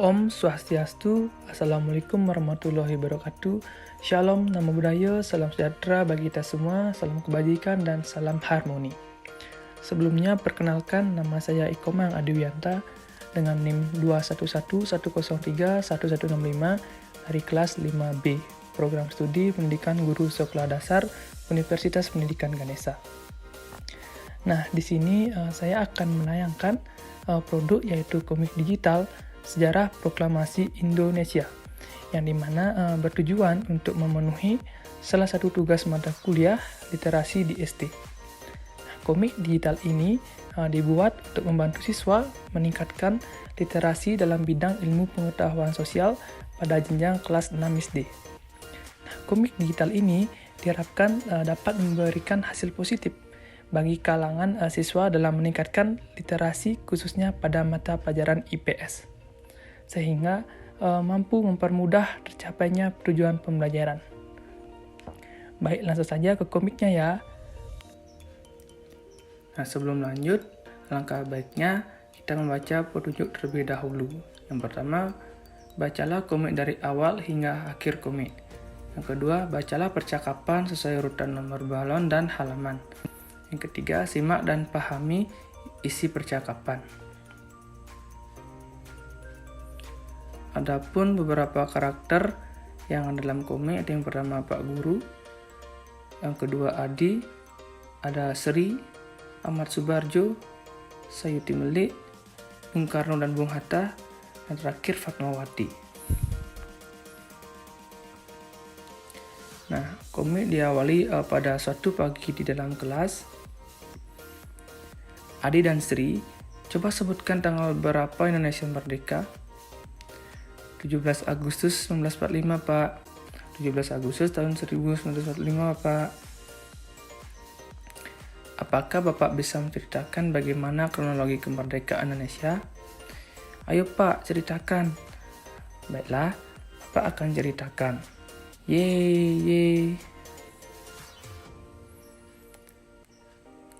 Om Swastiastu, Assalamualaikum warahmatullahi wabarakatuh. Shalom, Namo Buddhaya, salam sejahtera bagi kita semua, salam kebajikan dan salam harmoni. Sebelumnya perkenalkan, nama saya Ikomang Adiwiyanta dengan NIM 2111031165 dari kelas 5B, Program Studi Pendidikan Guru Sekolah Dasar Universitas Pendidikan Ganesha. Nah, di sini saya akan menayangkan produk yaitu komik digital Sejarah Proklamasi Indonesia, yang dimana bertujuan untuk memenuhi salah satu tugas mata kuliah literasi di SD. Komik digital ini dibuat untuk membantu siswa meningkatkan literasi dalam bidang ilmu pengetahuan sosial pada jenjang kelas 6 SD. Komik digital ini diharapkan dapat memberikan hasil positif bagi kalangan siswa dalam meningkatkan literasi khususnya pada mata pelajaran IPS, sehingga mampu mempermudah tercapainya tujuan pembelajaran. Baik, langsung saja ke komiknya ya. Nah, sebelum lanjut, alangkah baiknya kita membaca petunjuk terlebih dahulu. Yang pertama, bacalah komik dari awal hingga akhir komik. Yang kedua, bacalah percakapan sesuai urutan nomor balon dan halaman. Yang ketiga, simak dan pahami isi percakapan. Adapun beberapa karakter yang dalam komik, yang pertama Pak Guru, yang kedua Adi, ada Sri, Ahmad Subarjo, Sayuti Melik, Bung Karno dan Bung Hatta, dan terakhir Fatmawati. Nah, komik diawali pada suatu pagi di dalam kelas. Adi dan Sri, coba sebutkan tanggal berapa Indonesia merdeka? 17 Agustus 1945, Pak. 17 Agustus tahun 1945, Pak. Apakah Bapak bisa menceritakan bagaimana kronologi kemerdekaan Indonesia? Ayo Pak, ceritakan. Baiklah, Bapak akan ceritakan. Yeay.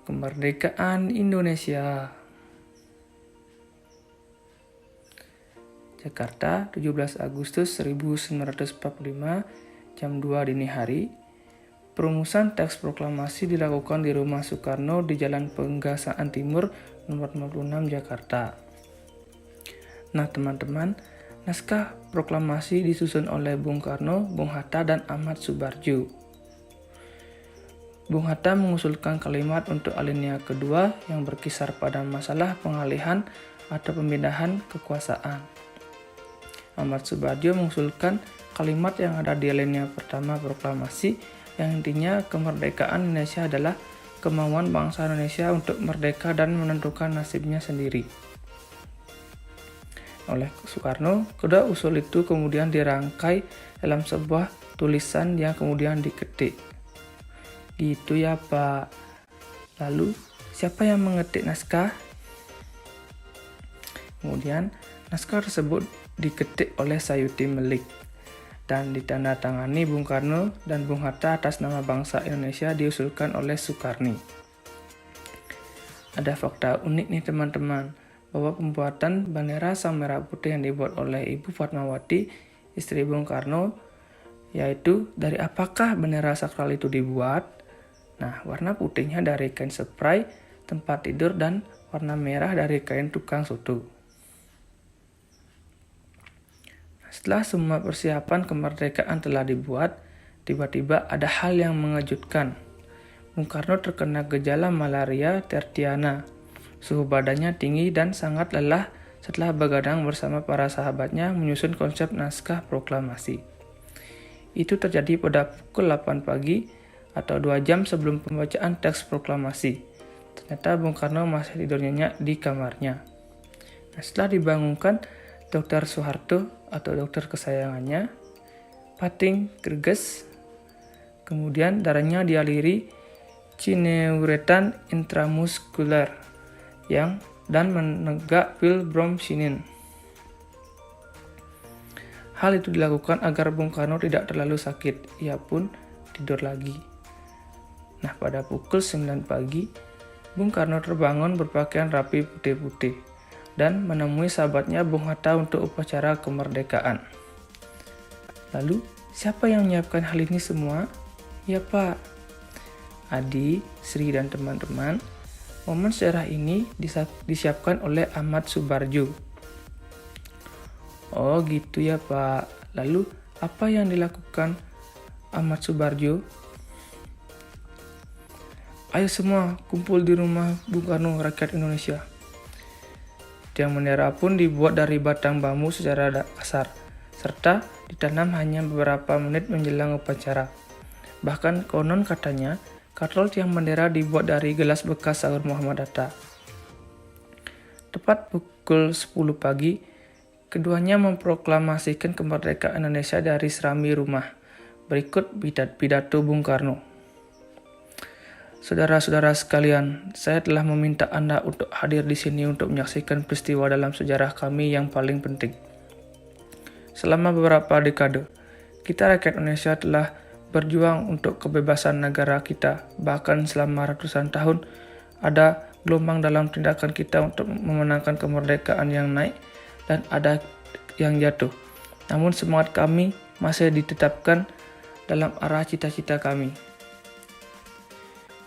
Kemerdekaan Indonesia. Jakarta, 17 Agustus 1945, jam 2 dini hari. Perumusan teks proklamasi dilakukan di Rumah Soekarno di Jalan Penggasaan Timur, nomor 56, Jakarta. Nah, teman-teman, naskah proklamasi disusun oleh Bung Karno, Bung Hatta, dan Ahmad Subarjo. Bung Hatta mengusulkan kalimat untuk alinea kedua yang berkisar pada masalah pengalihan atau pemindahan kekuasaan. Ahmad Subarjo mengusulkan kalimat yang ada di alinea pertama proklamasi yang intinya kemerdekaan Indonesia adalah kemauan bangsa Indonesia untuk merdeka dan menentukan nasibnya sendiri. Oleh Soekarno, kedua usul itu kemudian dirangkai dalam sebuah tulisan yang kemudian diketik. Gitu ya Pak. Lalu, siapa yang mengetik naskah? Kemudian, naskah tersebut diketik oleh Sayuti Melik dan ditandatangani Bung Karno dan Bung Hatta atas nama bangsa Indonesia diusulkan oleh Soekarni. Ada fakta unik nih teman-teman, bahwa pembuatan bendera sang merah putih yang dibuat oleh Ibu Fatmawati, istri Bung Karno, yaitu dari apakah bendera sakral itu dibuat? Nah, warna putihnya dari kain spray tempat tidur dan warna merah dari kain tukang soto. Setelah semua persiapan kemerdekaan telah dibuat, tiba-tiba ada hal yang mengejutkan. Bung Karno terkena gejala malaria tertiana. Suhu badannya tinggi dan sangat lelah setelah begadang bersama para sahabatnya menyusun konsep naskah proklamasi. Itu terjadi pada pukul 8 pagi atau 2 jam sebelum pembacaan teks proklamasi. Ternyata Bung Karno masih tidur nyenyak di kamarnya. Nah, setelah dibangunkan Dr. Soeharto atau dokter kesayangannya, Pating greges, kemudian darahnya dialiri cineuretan intramuskuler dan menegak pil bromsinin. Hal itu dilakukan agar Bung Karno tidak terlalu sakit. Ia pun tidur lagi. Nah, pada pukul 9 pagi, Bung Karno terbangun berpakaian rapi putih-putih. dan menemui sahabatnya Bung Hatta untuk upacara kemerdekaan. Lalu, siapa yang menyiapkan hal ini semua? Ya Pak, Adi, Sri, dan teman-teman. Momen sejarah ini disiapkan oleh Ahmad Subarjo. Oh gitu ya Pak. Lalu, apa yang dilakukan Ahmad Subarjo? Ayo semua kumpul di rumah Bung Karno rakyat Indonesia. Tiang bendera pun dibuat dari batang bambu secara kasar, serta ditanam hanya beberapa menit menjelang upacara. Bahkan konon katanya, katrol tiang bendera dibuat dari gelas bekas sahur Muhammad Hatta. Tepat pukul 10 pagi, keduanya memproklamasikan kemerdekaan Indonesia dari serambi rumah. Berikut pidato Bung Karno. Saudara-saudara sekalian, saya telah meminta Anda untuk hadir di sini untuk menyaksikan peristiwa dalam sejarah kami yang paling penting. Selama beberapa dekade, kita rakyat Indonesia telah berjuang untuk kebebasan negara kita. Bahkan selama ratusan tahun, ada gelombang dalam tindakan kita untuk memenangkan kemerdekaan yang naik dan ada yang jatuh. Namun semangat kami masih ditetapkan dalam arah cita-cita kami.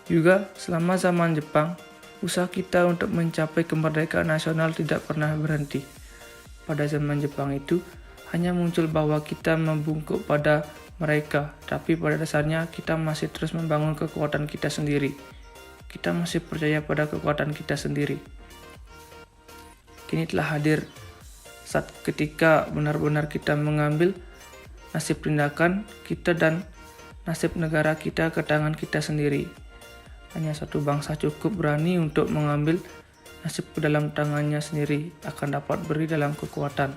Juga selama zaman Jepang, usaha kita untuk mencapai kemerdekaan nasional tidak pernah berhenti. Pada zaman Jepang itu, hanya muncul bahwa kita membungkuk pada mereka, tapi pada dasarnya kita masih terus membangun kekuatan kita sendiri. Kita masih percaya pada kekuatan kita sendiri. Kini telah hadir saat ketika benar-benar kita mengambil nasib tindakan kita dan nasib negara kita ke tangan kita sendiri. Hanya satu bangsa cukup berani untuk mengambil nasib ke dalam tangannya sendiri akan dapat beri dalam kekuatan.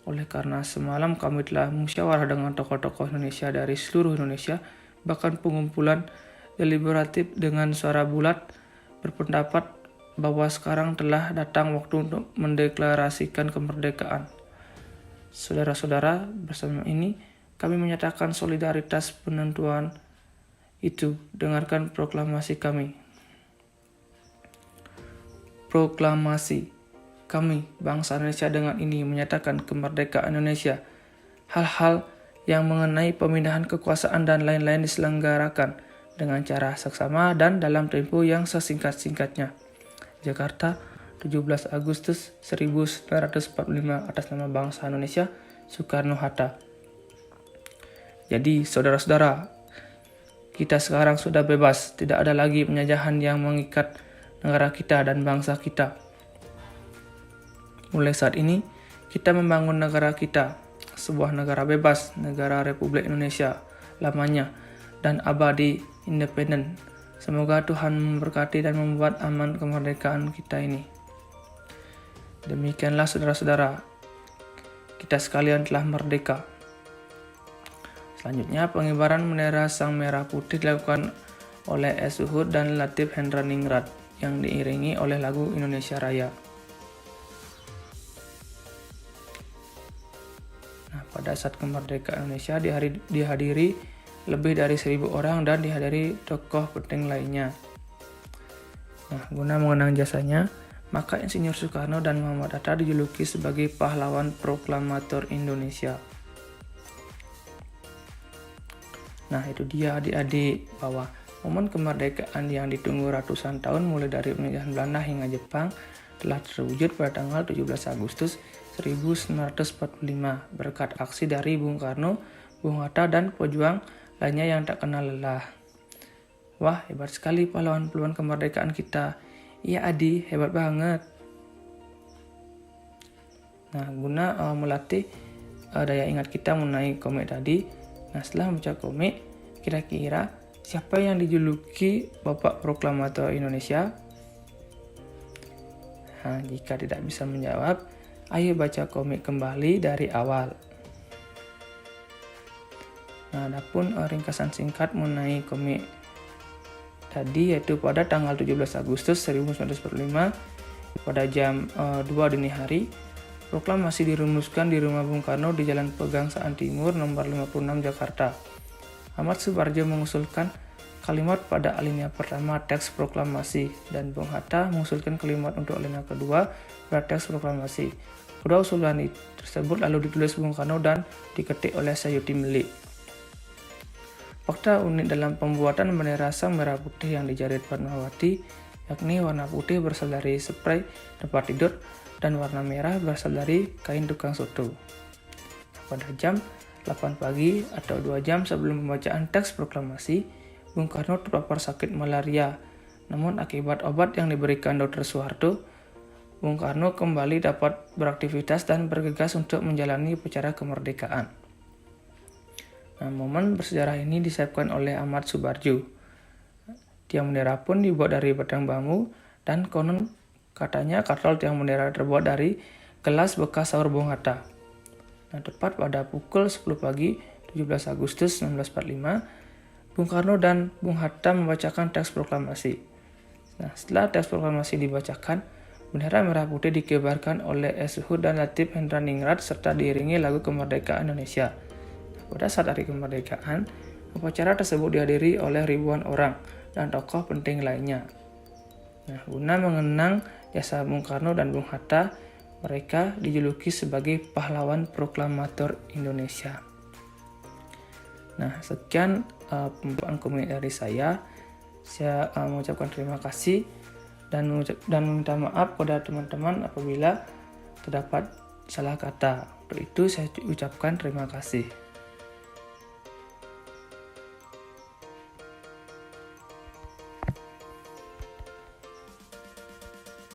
Oleh karena semalam kami telah musyawarah dengan tokoh-tokoh Indonesia dari seluruh Indonesia, bahkan pengumpulan deliberatif dengan suara bulat berpendapat bahwa sekarang telah datang waktu untuk mendeklarasikan kemerdekaan. Saudara-saudara, bersama ini kami menyatakan solidaritas penentuan itu. Dengarkan proklamasi kami. Proklamasi kami, bangsa Indonesia dengan ini menyatakan kemerdekaan Indonesia. Hal-hal yang mengenai pemindahan kekuasaan dan lain-lain diselenggarakan dengan cara seksama dan dalam tempo yang sesingkat-singkatnya. Jakarta, 17 Agustus 1945 atas nama bangsa Indonesia, Soekarno-Hatta. Jadi, saudara-saudara, kita sekarang sudah bebas, tidak ada lagi penjajahan yang mengikat negara kita dan bangsa kita. Mulai saat ini, kita membangun negara kita, sebuah negara bebas, negara Republik Indonesia, lamanya, dan abadi independen. Semoga Tuhan memberkati dan membuat aman kemerdekaan kita ini. Demikianlah saudara-saudara, kita sekalian telah merdeka. Selanjutnya, pengibaran bendera Sang Merah Putih dilakukan oleh S. Uhud dan Latif Hendra Ningrat yang diiringi oleh lagu Indonesia Raya. Nah, pada saat kemerdekaan Indonesia dihadiri lebih dari 1.000 orang dan dihadiri tokoh penting lainnya. Nah, guna mengenang jasanya, maka Insinyur Soekarno dan Muhammad Hatta dijuluki sebagai pahlawan proklamator Indonesia. Nah, itu dia adik-adik, bahwa momen kemerdekaan yang ditunggu ratusan tahun mulai dari penjajahan Belanda hingga Jepang telah terwujud pada tanggal 17 Agustus 1945 berkat aksi dari Bung Karno, Bung Hatta, dan pejuang lainnya yang tak kenal lelah. Wah, hebat sekali pahlawan-pahlawan kemerdekaan kita. Iya Adi, hebat banget. Nah, guna melatih daya ingat kita mengenai komik tadi, nah setelah membaca komik, kira-kira siapa yang dijuluki Bapak Proklamator Indonesia? Nah, jika tidak bisa menjawab, ayo baca komik kembali dari awal. Nah, adapun ringkasan singkat mengenai komik tadi, yaitu pada tanggal 17 Agustus 1945 pada jam 2 dini hari, proklamasi dirumuskan di rumah Bung Karno di Jalan Pegangsaan Timur nomor 56 Jakarta. Ahmad Subarjo mengusulkan kalimat pada alinea pertama teks proklamasi, dan Bung Hatta mengusulkan kalimat untuk alinea kedua pada teks proklamasi. Kedua usulan tersebut lalu ditulis Bung Karno dan diketik oleh Sayuti Melik. Fakta unik dalam pembuatan bendera sang merah putih yang dijarit Fatmawati, yakni warna putih berasal dari spray tempat tidur dan warna merah berasal dari kain tukang soto. Pada jam 8 pagi atau 2 jam sebelum pembacaan teks proklamasi, Bung Karno terpapar sakit malaria. Namun akibat obat yang diberikan Dr. Soeharto, Bung Karno kembali dapat beraktivitas dan bergegas untuk menjalani upacara kemerdekaan. Nah, momen bersejarah ini disiapkan oleh Ahmad Subarjo. Tiang bendera pun dibuat dari batang bambu, dan konon katanya kartol tiang bendera terbuat dari gelas bekas sahur Bung Hatta. Nah, tepat pada pukul 10 pagi 17 Agustus 1945, Bung Karno dan Bung Hatta membacakan teks proklamasi. Nah, setelah teks proklamasi dibacakan, bendera merah putih dikibarkan oleh S. Luhut dan Latif Hendraningrat serta diiringi lagu kemerdekaan Indonesia. Pada saat hari kemerdekaan, upacara tersebut dihadiri oleh ribuan orang dan tokoh penting lainnya. Nah, guna mengenang jasa Bung Karno dan Bung Hatta, mereka dijuluki sebagai pahlawan proklamator Indonesia. Nah, sekian pembukaan komik dari saya. Saya mengucapkan terima kasih dan meminta maaf kepada teman-teman apabila terdapat salah kata. Untuk itu saya ucapkan terima kasih.